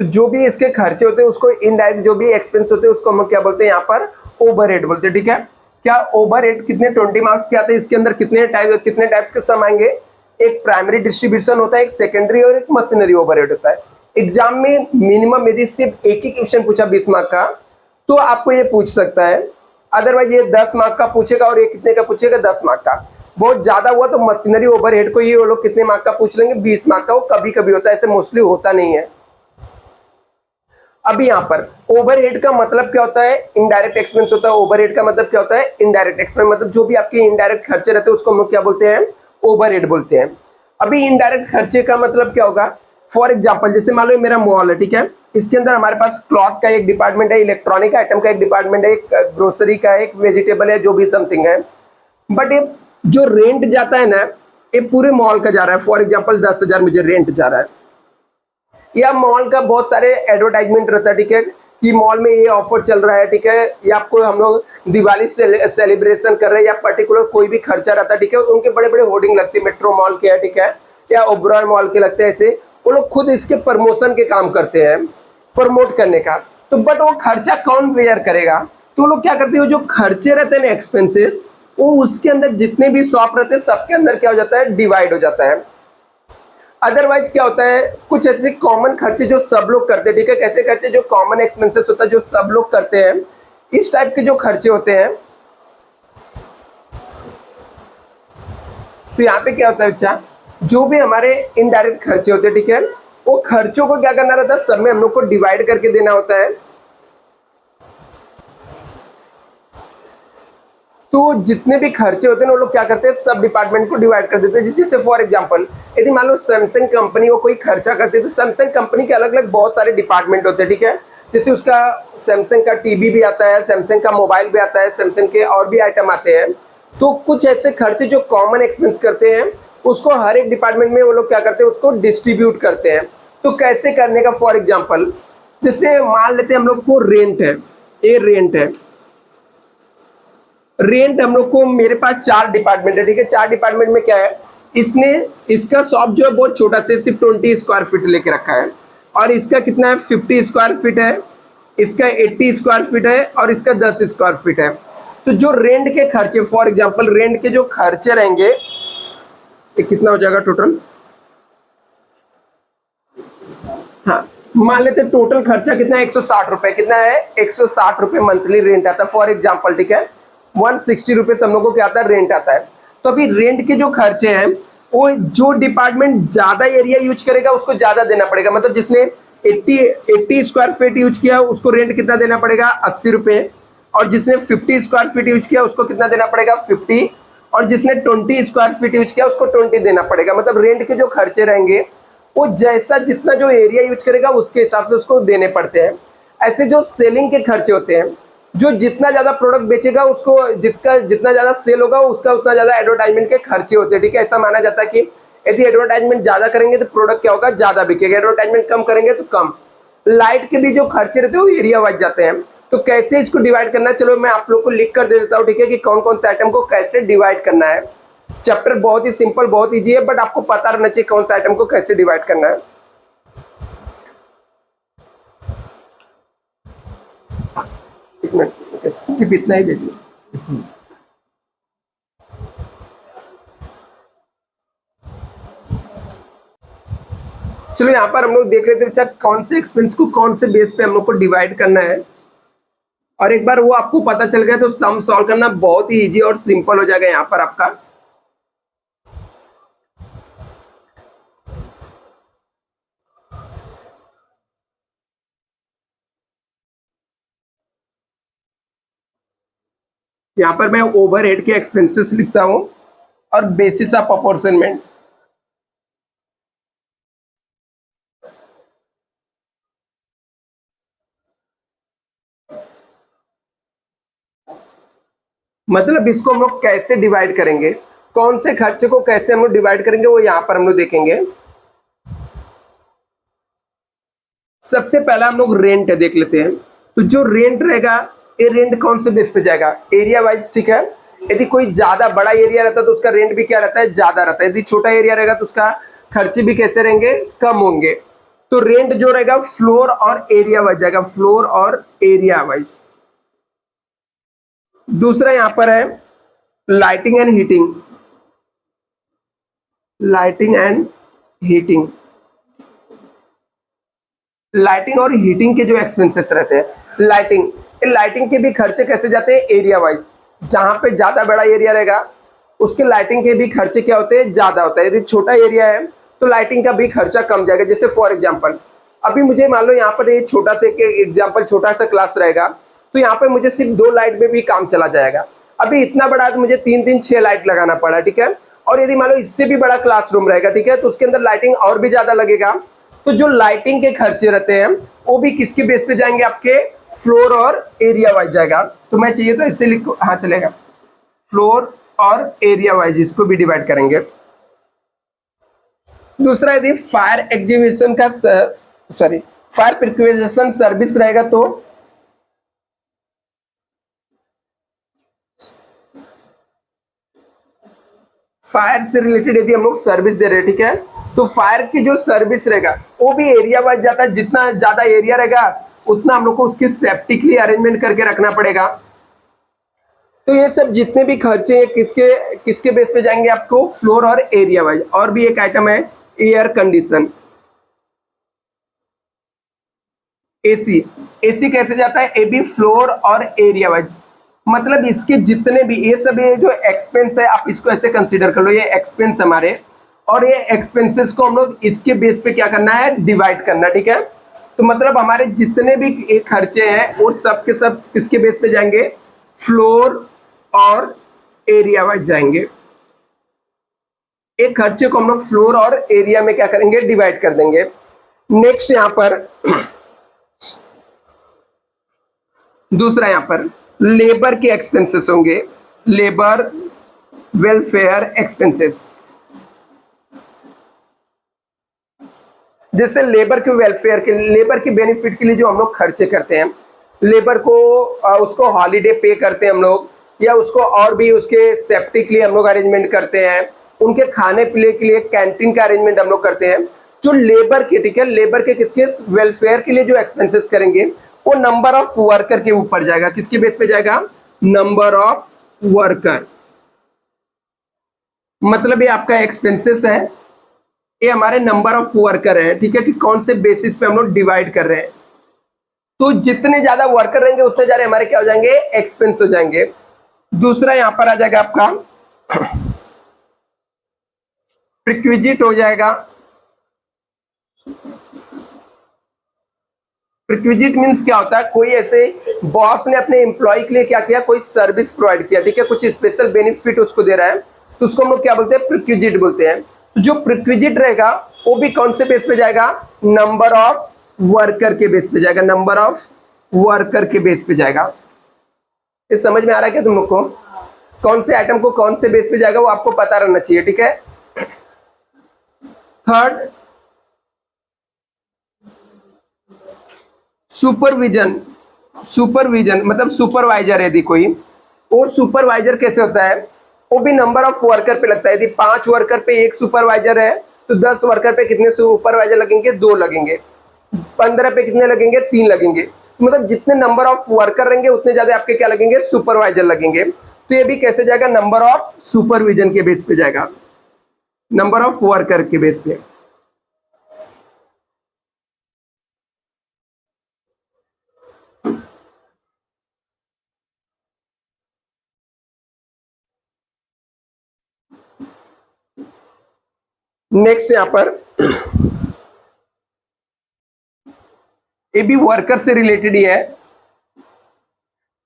तो जो भी इसके खर्चे होते हैं उसको इनडायरेक्ट जो भी एक्सपेंस होते हैं उसको हम क्या बोलते हैं यहाँ पर ओवरहेड बोलते हैं। ठीक है, क्या ओवरहेड कितने 20 मार्क्स के आते हैं, इसके अंदर कितने टाइप्स के सम आएंगे। एक प्राइमरी डिस्ट्रीब्यूशन होता है, एक सेकेंडरी और एक मशीनरी ओवरहेड होता है। एग्जाम में मिनिमम यदि सिर्फ एक ही क्वेश्चन पूछा 20 मार्क का तो आपको ये पूछ सकता है, अदरवाइज ये 10 मार्क का पूछेगा और ये कितने का पूछेगा 10 मार्क का। बहुत ज्यादा हुआ तो मशीनरी ओवरहेड को ये वो लोग कितने मार्क का पूछ लेंगे 20 मार्क का, वो कभी कभी होता है, ऐसे मोस्टली होता नहीं है। अभी यहाँ पर ओवरहेड का मतलब क्या होता है, इनडायरेक्ट एक्सपेंस होता है। ओवरहेड का मतलब क्या होता है, इनडायरेक्ट एक्सपेंस, मतलब जो भी आपके इनडायरेक्ट खर्चे रहते हैं उसको हम लोग क्या बोलते हैं, ओवरहेड बोलते हैं। अभी इनडायरेक्ट खर्चे का मतलब क्या होगा, फॉर एग्जांपल जैसे मान लो मेरा मॉल है, ठीक है, इसके अंदर हमारे पास क्लॉथ का एक डिपार्टमेंट है, इलेक्ट्रॉनिक आइटम का एक डिपार्टमेंट है, एक ग्रोसरी का, एक वेजिटेबल है, जो भी समथिंग है। बट ये जो रेंट जाता है ना, ये पूरे मॉल का जा रहा है। फॉर एग्जाम्पल 10,000 मुझे रेंट जा रहा है, या मॉल का बहुत सारे एडवर्टाइजमेंट रहता है, ठीक है, कि मॉल में ये ऑफर चल रहा है, ठीक है, या आपको हम लोग दिवाली सेलिब्रेशन कर रहे हैं, या पर्टिकुलर कोई भी खर्चा रहता है, ठीक है, उनके बड़े बड़े होर्डिंग लगते हैं, मेट्रो मॉल के है, ठीक है, या ओबरॉय मॉल के लगते हैं, ऐसे वो लोग खुद इसके प्रमोशन के काम करते हैं, प्रमोट करने का। तो बट वो खर्चा कौन बेयर करेगा, तो लोग क्या करते हैं, जो खर्चे रहते हैं ना एक्सपेंसेस, वो उसके अंदर जितने भी शॉप रहते हैं सबके अंदर क्या हो जाता है, डिवाइड हो जाता है। अदरवाइज क्या होता है, कुछ ऐसे कॉमन खर्चे जो सब लोग करते हैं, ठीक है, कैसे खर्चे जो कॉमन एक्सपेंसेस होता है जो सब लोग करते हैं, इस टाइप के जो खर्चे होते हैं। तो यहाँ पे क्या होता है बच्चा, जो भी हमारे इनडायरेक्ट खर्चे होते हैं, ठीक है, वो खर्चों को क्या करना रहता है, सब में हम लोग को डिवाइड करके देना होता है। तो जितने भी खर्चे होते हैं वो लोग क्या करते हैं, सब डिपार्टमेंट को डिवाइड कर देते हैं। जैसे फॉर एग्जांपल यदि मान लो सैमसंग कंपनी वो कोई खर्चा करती है, तो सैमसंग कंपनी के अलग अलग बहुत सारे डिपार्टमेंट होते हैं, ठीक है, जैसे उसका सैमसंग का टीवी भी आता है, सैमसंग का मोबाइल भी आता है, सैमसंग के और भी आइटम आते हैं। तो कुछ ऐसे खर्चे जो कॉमन एक्सपेंस करते हैं उसको हर एक डिपार्टमेंट में वो लोग क्या करते हैं, उसको डिस्ट्रीब्यूट करते हैं। तो कैसे करने का, फॉर एग्जाम्पल जैसे मान लेते हैं हम लोग को रेंट है, ये रेंट है, रेंट हम लोग को, मेरे पास 4 डिपार्टमेंट है, ठीक है, 4 डिपार्टमेंट में क्या है, इसने इसका शॉप जो है बहुत छोटा से सिर्फ 20 स्क्वायर फीट लेके रखा है, और इसका कितना है 50 स्क्वायर फीट है, इसका 80 स्क्वायर फीट है, और इसका 10 स्क्वायर फीट है। तो जो रेंट के खर्चे, फॉर एग्जाम्पल रेंट के जो खर्चे रहेंगे, ये कितना हो जाएगा टोटल, हाँ मान लेते टोटल खर्चा कितना है 160 रुपए, कितना है 160 रुपए मंथली रेंट आता है फॉर एग्जाम्पल, ठीक है, 160 रुपीज हम लोग को क्या आता है, रेंट आता है। तो अभी रेंट के जो खर्चे हैं वो जो डिपार्टमेंट ज्यादा एरिया यूज करेगा उसको ज्यादा देना पड़ेगा, मतलब जिसने 80 स्क्वायर फीट यूज किया उसको रेंट कितना देना पड़ेगा, 80 रुपए, और जिसने 50 स्क्वायर फीट यूज किया उसको कितना देना पड़ेगा, 50, और जिसने 20 स्क्वायर फीट यूज किया उसको 20 देना पड़ेगा। मतलब रेंट के जो खर्चे रहेंगे वो जैसा जितना जो एरिया यूज करेगा उसके हिसाब से उसको देने पड़ते हैं। ऐसे जो सेलिंग के खर्चे होते हैं, जो जितना ज्यादा प्रोडक्ट बेचेगा उसको जिसका जितना ज्यादा सेल होगा उसका उतना ज्यादा एडवर्टाइजमेंट के खर्चे होते हैं, ठीक है। ऐसा माना जाता है कि यदि एडवर्टाइजमेंट ज्यादा करेंगे तो प्रोडक्ट क्या होगा, ज्यादा बिकेगा, एडवर्टाइजमेंट कम करेंगे तो कम। लाइट के भी जो खर्चे रहते हैं वो एरिया वाइज जाते हैं। तो कैसे इसको डिवाइड करना है, चलो मैं आप लोग को लिख कर दे देता हूँ, ठीक है, कि कौन कौन से आइटम को कैसे डिवाइड करना है। चैप्टर बहुत ही सिंपल, बहुत इजी है, बट आपको पता रहना चाहिए कौन सा आइटम को कैसे डिवाइड करना है। एक मिनट, सिर्फ इतना ही भेजिए। चलो यहाँ पर हम लोग देख लेते हैं कौन से एक्सपेंस को कौन से बेस पे हम लोग को डिवाइड करना है, और एक बार वो आपको पता चल गया तो सम सॉल्व करना बहुत ही इजी और सिंपल हो जाएगा यहाँ पर आपका। यहाँ पर मैं ओवरहेड के एक्सपेंसेस लिखता हूं और बेसिस ऑफ अपॉर्चनमेंट। मतलब इसको हम लोग कैसे डिवाइड करेंगे, कौन से खर्चे को कैसे हम लोग डिवाइड करेंगे वो यहाँ पर हम लोग देखेंगे। सबसे पहला हम लोग रेंट देख लेते हैं। तो जो रेंट रहेगा ये रेंट कौन से बेस पे जाएगा, एरिया वाइज, ठीक है। यदि कोई ज्यादा बड़ा एरिया रहता है तो उसका रेंट भी क्या रहता है, ज्यादा रहता है। यदि छोटा एरिया रहेगा तो उसका खर्चे भी कैसे रहेंगे, कम होंगे। तो रेंट जो रहेगा फ्लोर और एरिया वाइज जाएगा, फ्लोर और एरिया वाइज। दूसरा यहां पर है lighting and heating, lighting and heating. Lighting और हीटिंग के जो एक्सपेंसेस रहते हैं, लाइटिंग, इन लाइटिंग के भी खर्चे कैसे जाते हैं, एरिया वाइज। जहां पे ज्यादा बड़ा एरिया रहेगा उसके लाइटिंग के भी खर्चे क्या होते हैं, ज्यादा होता है। यदि छोटा एरिया है तो लाइटिंग का भी खर्चा कम जाएगा। जैसे फॉर एग्जांपल अभी मुझे मान लो यहाँ पर एक छोटा सा एग्जांपल, छोटा सा क्लास रहेगा, तो यहाँ पे मुझे सिर्फ 2 लाइट में भी काम चला जाएगा। अभी इतना बड़ा तो मुझे 3-3-6 लाइट लगाना पड़ा, ठीक है। और यदि मान लो इससे भी बड़ा क्लासरूम रहेगा, ठीक है, तो उसके अंदर लाइटिंग और भी ज्यादा लगेगा। तो जो लाइटिंग के खर्चे रहते हैं वो भी किसके बेस पे जाएंगे, आपके फ्लोर और एरिया वाइज जाएगा। तो मैं चाहिए तो इससे लिखो, हाँ चलेगा, फ्लोर और एरिया वाइज इसको भी डिवाइड करेंगे। दूसरा यदि फायर एग्जीक्यूशन का सॉरी फायर प्रिक्वेशन सर्विस रहेगा तो फायर से रिलेटेड यदि हम लोग सर्विस दे रहे हैं, ठीक है, तो फायर की जो सर्विस रहेगा वो भी एरिया वाइज जाता है। जितना ज्यादा एरिया रहेगा उतना हम लोग को उसकी सेफ्टी के लिए अरेंजमेंट करके रखना पड़ेगा। तो ये सब जितने भी खर्चे हैं किसके किसके बेस पे जाएंगे, आपको फ्लोर और एरिया वाइज। और भी एक आइटम है एयर कंडीशन, एसी। एसी कैसे जाता है, ए भी फ्लोर और एरिया वाइज। मतलब इसके जितने भी ये सब, ये जो एक्सपेंस है आप इसको ऐसे कंसीडर कर लो, ये एक्सपेंस हमारे, और ये एक्सपेंसेस को हम लोग इसके बेस पे क्या करना है, डिवाइड करना, ठीक है। तो मतलब हमारे जितने भी खर्चे हैं वो सब के सब किसके बेस पे जाएंगे, फ्लोर और एरिया वाइज जाएंगे। एक खर्चे को हम लोग फ्लोर और एरिया में क्या करेंगे, डिवाइड कर देंगे। नेक्स्ट यहां पर दूसरा यहां पर लेबर के एक्सपेंसेस होंगे, लेबर वेलफेयर एक्सपेंसेस। जैसे लेबर के वेलफेयर के, लेबर के बेनिफिट के लिए जो हम लोग खर्चे करते हैं, लेबर को उसको हॉलीडे पे करते हैं हम लोग, या उसको और भी उसके सेफ्टी के लिए हम लोग अरेंजमेंट करते हैं, उनके खाने पीने के लिए कैंटीन का अरेंजमेंट हम लोग करते हैं। जो लेबर के, ठीक है, लेबर के किसके वेलफेयर के लिए जो एक्सपेंसेस करेंगे वो नंबर ऑफ वर्कर के ऊपर जाएगा। किसके बेस पे जाएगा, नंबर ऑफ वर्कर। मतलब ये आपका एक्सपेंसेस है, ये हमारे नंबर ऑफ वर्कर है, ठीक है, कि कौन से बेसिस पे हम लोग डिवाइड कर रहे हैं। तो जितने ज्यादा वर्कर रहेंगे उतने ज्यादा हमारे क्या हो जाएंगे, एक्सपेंस हो जाएंगे। दूसरा यहां पर आ जाएगा आपका प्रिक्विजिट हो जाएगा। प्रिक्विजिट मींस क्या होता है, कोई ऐसे बॉस ने अपने एम्प्लॉय के लिए क्या किया, कोई सर्विस प्रोवाइड किया, ठीक है, कुछ स्पेशल बेनिफिट उसको दे रहा है, तो उसको हम लोग क्या बोलते हैं, प्रिक्विजिट बोलते हैं। तो जो प्रिक्विजिट रहेगा वो भी कौन से बेस पे जाएगा, नंबर ऑफ वर्कर के बेस पे जाएगा, नंबर ऑफ वर्कर के बेस पे जाएगा। ये समझ में आ रहा है क्या तुम लोग को, कौन से आइटम को कौन से बेस पे जाएगा वो आपको पता रहना चाहिए, ठीक है। Third, supervision. सुपरविजन मतलब सुपरवाइजर, यदि कोई, वो सुपरवाइजर कैसे होता है, वो भी नंबर ऑफ वर्कर पे लगता है। यदि 5 वर्कर पे एक सुपरवाइजर है तो 10 वर्कर पे कितने सुपरवाइजर लगेंगे, 2 लगेंगे। 15 पे कितने लगेंगे, 3 लगेंगे। मतलब जितने नंबर ऑफ वर्कर रहेंगे उतने ज्यादा आपके क्या लगेंगे, सुपरवाइजर लगेंगे। तो ये भी कैसे जाएगा, नंबर ऑफ सुपरविजन के बेस पे जाएगा, नंबर ऑफ वर्कर के बेस पे। नेक्स्ट यहां पर ये भी वर्कर से रिलेटेड ही है।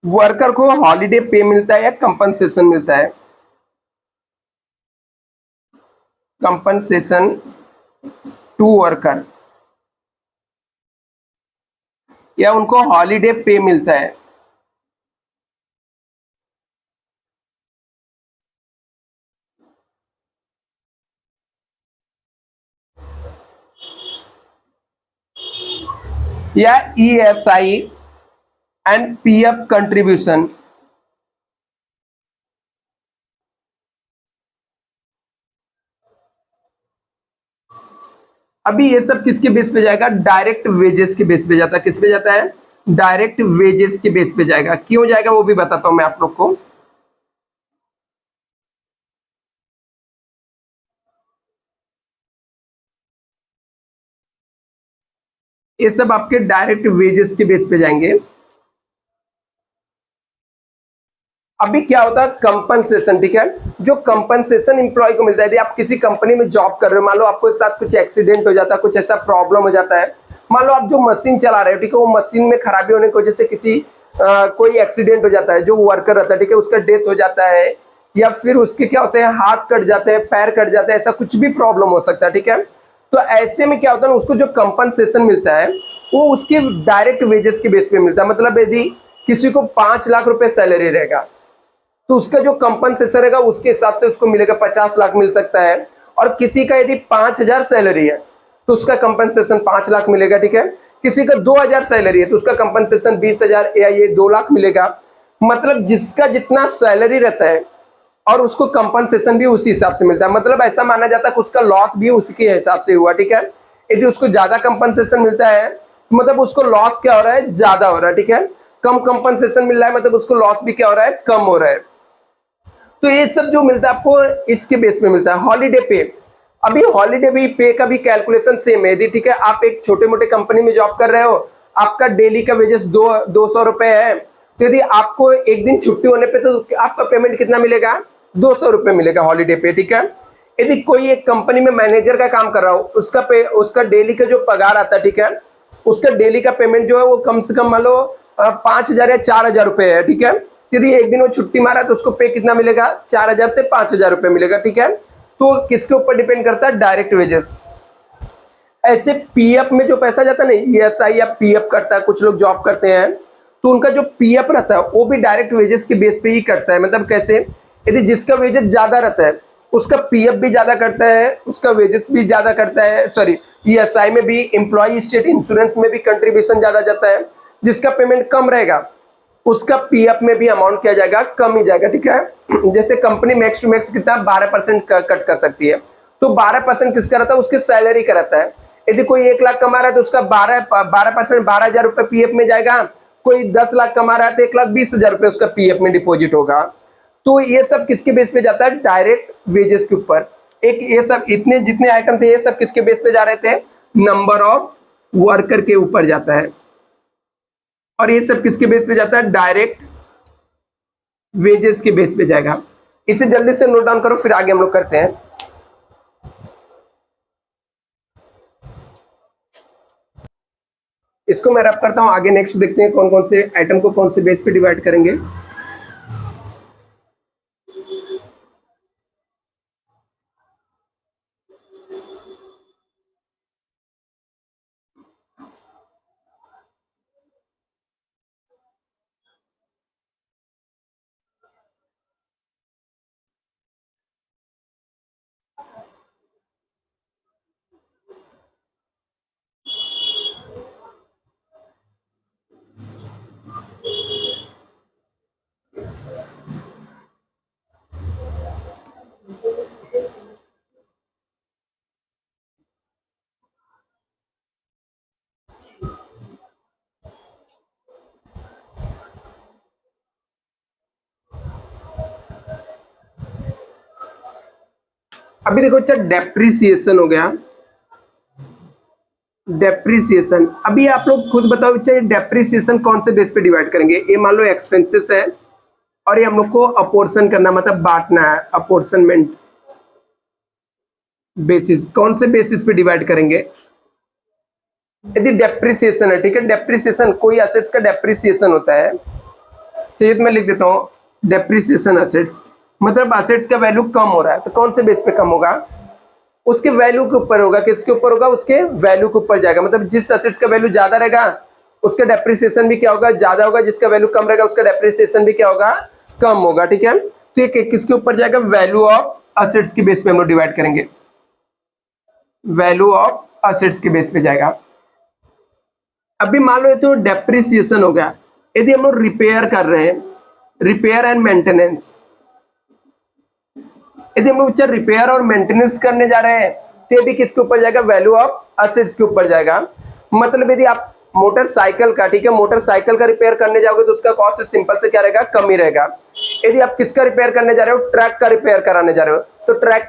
वर्कर को हॉलीडे पे मिलता है या कंपनसेशन मिलता है, कंपनसेशन टू वर्कर, या उनको हॉलीडे पे मिलता है। या ईएसआई एंड पीएफ कंट्रीब्यूशन। अभी ये सब किसके बेस पे जाएगा? डायरेक्ट वेजेस के बेस पे जाता है। किस पे जाता है? डायरेक्ट वेजेस के बेस पे जाएगा। क्यों जाएगा वो भी बताता हूं मैं आप लोग को। ये सब आपके डायरेक्ट वेजेस के बेस पे जाएंगे। अभी क्या होता है? कंपनसेशन, ठीक है। जो कंपनसेशन इंप्लॉय को मिलता है, यदि आप किसी कंपनी में जॉब कर रहे हो, मान लो आपके साथ कुछ एक्सीडेंट हो जाता है, कुछ ऐसा प्रॉब्लम हो जाता है, मान लो आप जो मशीन चला रहे हो, ठीक है, वो मशीन में खराबी होने की वजह से किसी कोई एक्सीडेंट हो जाता है, जो वर्कर रहता है, ठीक है, उसका डेथ हो जाता है, या फिर उसके क्या होते हैं, हाथ कट जाते हैं, पैर कट जाते हैं, ऐसा कुछ भी प्रॉब्लम हो सकता है, ठीक है। तो ऐसे में क्या होता है ना, उसको जो कंपनसेशन मिलता है वो उसके डायरेक्ट वेजेस के बेस पे मिलता है। मतलब यदि किसी को 5 लाख रुपए सैलरी रहेगा, तो उसका जो कंपनसेशन रहेगा उसके हिसाब से उसको मिलेगा 50 लाख मिल सकता है। और किसी का यदि 5,000 सैलरी है तो उसका कंपनसेशन 5 लाख मिलेगा, ठीक है। किसी का 2,000 सैलरी है तो उसका कंपनसेशन 20,000 या ये 2 लाख मिलेगा। मतलब जिसका जितना सैलरी रहता है और उसको कंपनसेशन भी उसी हिसाब से मिलता है। मतलब ऐसा माना जाता है कि उसका लॉस भी उसी के हिसाब से हुआ, ठीक है। यदि उसको ज्यादा कंपनसेशन मिलता है तो मतलब उसको लॉस क्या हो रहा है? ज्यादा हो रहा है, ठीक है। कम कंपनसेशन मिल रहा है मतलब उसको लॉस भी क्या हो रहा है? कम हो रहा है। तो ये सब जो मिलता है आपको इसके बेस पे मिलता है। हॉलीडे पे, अभी हॉलीडे भी पे का भी कैलकुलेशन सेम है। यदि ठीक है आप एक छोटे मोटे कंपनी में जॉब कर रहे हो, आपका डेली का वेजेस 200 रुपए है, तो यदि आपको एक दिन छुट्टी होने पे तो आपका पेमेंट कितना मिलेगा? 200 रुपए मिलेगा हॉलीडे पे, ठीक है। यदि कोई एक कंपनी में मैनेजर का काम कर रहा हो, उसका डेली का जो पगार आता है, ठीक है, उसका डेली का पेमेंट जो है वो कम से कम मान लो 5,000 या 4,000 रुपए है, ठीक है। यदि एक दिन वो छुट्टी मारा तो उसको पे कितना मिलेगा? 4,000 से 5,000 रुपए मिलेगा, ठीक है। तो किसके ऊपर डिपेंड करता है? Direct wages. ऐसे पीएफ में जो पैसा जाता है ना, ईएसआई या पीएफ करता है, कुछ लोग जॉब करते हैं तो उनका जो पीएफ रहता है वो भी डायरेक्ट वेजेस के बेस पे ही करता है। मतलब कैसे? यदि जिसका वेजेस ज्यादा रहता है उसका पीएफ भी ज्यादा करता है, उसका वेजेस भी ज्यादा करता है, सॉरी ईएसआई में भी, एम्प्लॉय स्टेट इंश्योरेंस में भी कंट्रीब्यूशन ज्यादा जाता है। जिसका पेमेंट कम रहेगा उसका पीएफ में भी अमाउंट किया जाएगा, कम ही जाएगा, ठीक है। जैसे कंपनी मैक्स टू मैक्स कितना 12% कट कर सकती है, तो 12% किसका रहता है? उसकी सैलरी का रहता है। यदि कोई 1 लाख कमा रहा है तो उसका 12% 12,000 रुपए पीएफ में जाएगा। कोई 10 लाख कमा रहा है तो 1,20,000 रुपए उसका पीएफ में डिपॉजिट होगा। तो ये सब किसके बेस पे जाता है? डायरेक्ट वेजेस के ऊपर। एक ये सब इतने जितने आइटम थे ये सब किसके बेस पे जा रहे थे? नंबर ऑफ वर्कर के ऊपर जाता है। और ये सब किसके बेस पे जाता है? डायरेक्ट वेजेस के बेस पे जाएगा। इसे जल्दी से नोट डाउन करो, फिर आगे हम लोग करते हैं। इसको मैं रैप करता हूं, आगे नेक्स्ट देखते हैं कौन कौन से आइटम को कौन से बेस पे डिवाइड करेंगे। अभी देखो अच्छा, डेप्रिसिएशन हो गया। डेप्रिसिएशन, अभी आप लोग खुद बताओ अच्छा, डेप्रिसिएशन कौन से बेस पे डिवाइड करेंगे? ये मान लो एक्सपेंसेस है और ये हम लोग को अपोर्शन करना, मतलब बांटना है, अपोर्शनमेंट बेसिस। कौन से बेसिस पे डिवाइड करेंगे? यदि डेप्रिसिएशन है, ठीक है, डेप्रिसिएशन कोई असेट्स का डेप्रिसिएशन होता है। चलिए तो मैं लिख देता हूं, डेप्रिसिएशन असेट्स मतलब असेट्स का वैल्यू कम हो रहा है, तो कौन से बेस पे कम होगा? उसके वैल्यू के ऊपर होगा। किसके ऊपर होगा? उसके वैल्यू के ऊपर जाएगा। मतलब जिस असेट्स का वैल्यू ज्यादा रहेगा उसका डेप्रिसिएशन भी क्या होगा? ज्यादा होगा। जिसका वैल्यू कम रहेगा उसका डेप्रिसिएशन भी क्या होगा? कम होगा, ठीक है। तो ये किसके ऊपर जाएगा? वैल्यू ऑफ असेट्स के बेस पे हम लोग डिवाइड करेंगे। वैल्यू ऑफ असेट्स के बेस पे जाएगा। अभी मान लो ये तो डेप्रिसिएशन हो गया। यदि हम लोग रिपेयर कर रहे हैं, रिपेयर एंड मेंटेनेंस, यदि हम लोग रिपेयर और मेंटेनेंस करने जा रहे हैं तो ये भी किसके ऊपर जाएगा? वैल्यू ऑफ एसिड्स के ऊपर जाएगा। मतलब यदि आप मोटरसाइकिल का, ठीक है, मोटरसाइकिल का रिपेयर करने जाओगे तो उसका कॉस्ट सिंपल से क्या रहेगा, कम ही रहेगा। यदि आप किसका रिपेयर करने जा रहे हो, ट्रक का रिपेयर कराने जा रहे हो, तो ट्रक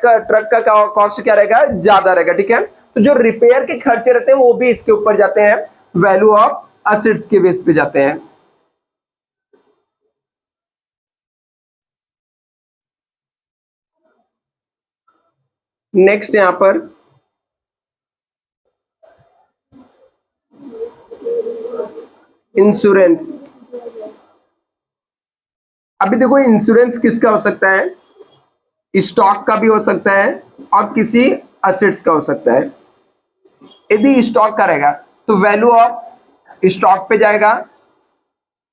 का कॉस्ट क्या रहेगा, ज्यादा रहेगा, ठीक है। तो जो रिपेयर के खर्चे रहते हैं वो भी इसके ऊपर जाते हैं, वैल्यू ऑफ एसिड्स के बेस पे जाते हैं। नेक्स्ट यहां पर इंश्योरेंस। अभी देखो इंश्योरेंस किसका हो सकता है, स्टॉक का भी हो सकता है और किसी एसेट्स का हो सकता है। यदि स्टॉक का रहेगा तो वैल्यू ऑफ स्टॉक पे जाएगा,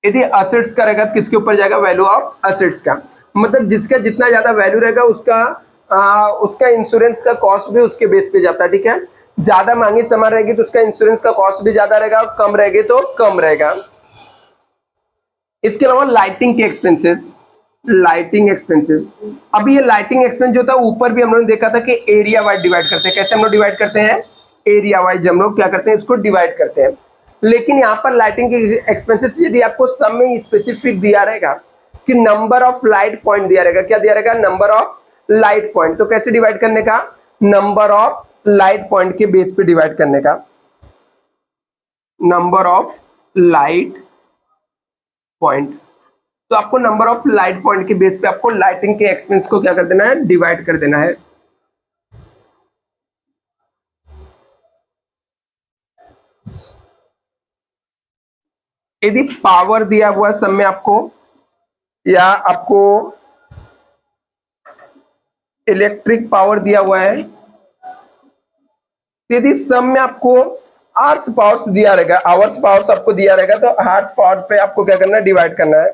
यदि एसेट्स का रहेगा तो किसके ऊपर जाएगा, वैल्यू ऑफ एसेट्स का। मतलब जिसका जितना ज्यादा वैल्यू रहेगा उसका इंश्योरेंस का कॉस्ट भी उसके बेस पे जाता है, ठीक है। ज्यादा महंगी सामान रहेगी तो उसका इंश्योरेंस का कॉस्ट भी ज्यादा रहेगा, और कम रहेगी तो कम रहेगा। इसके अलावा लाइटिंग के एक्सपेंसेस, लाइटिंग एक्सपेंसेस। अभी ये लाइटिंग एक्सपेंस जो था ऊपर भी हम लोगों ने देखा था कि एरिया वाइज डिवाइड करते हैं। कैसे हम लोग डिवाइड करते हैं, एरिया वाइज हम लोग क्या करते हैं, इसको डिवाइड करते हैं। लेकिन यहाँ पर लाइटिंग के एक्सपेंसेस यदि आपको सब में स्पेसिफिक दिया रहेगा कि नंबर ऑफ लाइट पॉइंट दिया रहेगा, क्या दिया रहेगा, नंबर ऑफ लाइट पॉइंट, तो कैसे डिवाइड करने का, नंबर ऑफ लाइट पॉइंट के बेस पे डिवाइड करने का, नंबर ऑफ लाइट पॉइंट। तो आपको नंबर ऑफ लाइट पॉइंट के बेस पे आपको लाइटिंग के एक्सपेंस को क्या कर देना है, डिवाइड कर देना है। यदि पावर दिया हुआ सब में आपको, या आपको इलेक्ट्रिक पावर दिया हुआ है, यदि सब में आपको आवर्स पावर्स दिया रहेगा, आवर्स पावर्स आपको दिया रहेगा, तो आवर्स पावर पे आपको क्या करना है, डिवाइड करना है।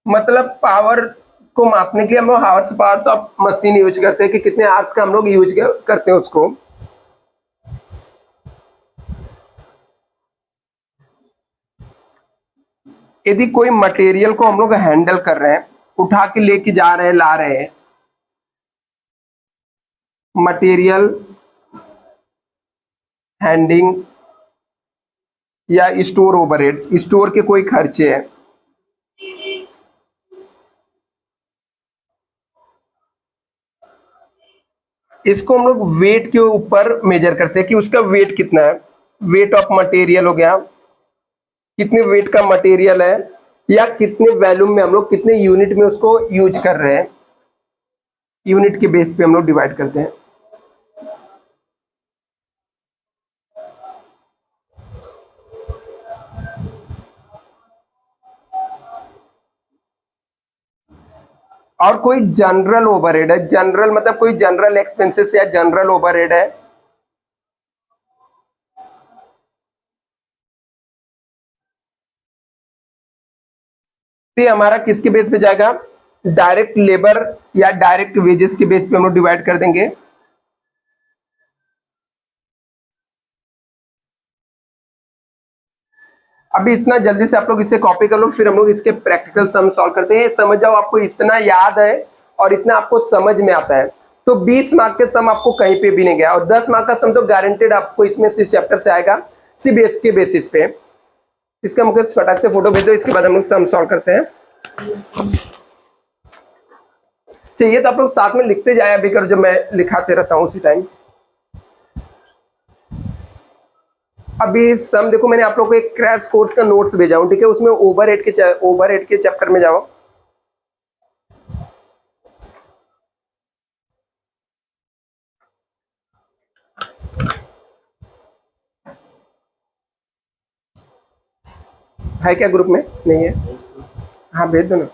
मतलब पावर को मापने के लिए हम लोग hours powers of machine use करते हैं कि कितने आवर्स का हम लोग यूज करते हैं उसको। यदि कोई मटेरियल को हम लोग हैंडल कर रहे हैं, उठा के लेके जा रहे हैं, ला रहे हैं, मटेरियल हैंडिंग या स्टोर ओवरहेड, स्टोर के कोई खर्चे हैं, इसको हम लोग वेट के ऊपर मेजर करते हैं कि उसका वेट कितना है। वेट ऑफ मटेरियल हो गया, कितने वेट का मटेरियल है, या कितने वॉल्यूम में हम लोग कितने यूनिट में उसको यूज कर रहे हैं, यूनिट के बेस पे हम लोग डिवाइड करते हैं। और कोई जनरल ओवरहेड है, जनरल मतलब कोई जनरल एक्सपेंसेस या जनरल ओवरहेड है, तो हमारा किसके बेस पे जाएगा, डायरेक्ट लेबर या डायरेक्ट वेजेस के बेस पे हम लोग डिवाइड कर देंगे। अभी इतना जल्दी से आप लोग इसे कॉपी कर लो, फिर हम लोग इसके प्रैक्टिकल सम सॉल्व करते हैं। समझ जाओ, आपको इतना याद है और इतना आपको समझ में आता है तो 20 मार्क के सम आपको कहीं पे भी नहीं गया, और 10 मार्क का सम तो गारंटेड आपको इसमें से, इस चैप्टर से आएगा, सीबीएस के बेसिस पे। इसका मुझे फटाक से फोटो भेज दो, इसके बाद हम लोग सम सॉल्व करते हैं। चाहिए तो आप लोग साथ में लिखते जाए अभी कर, जो मैं लिखाते रहता हूँ उसी टाइम। अभी सम देखो, मैंने आप लोगों को एक क्रैश कोर्स का नोट्स भेजा हूं, ठीक है, उसमें ओवरहेड के चैप्टर में जाओ। है क्या ग्रुप में, नहीं है, हाँ भेज दो ना।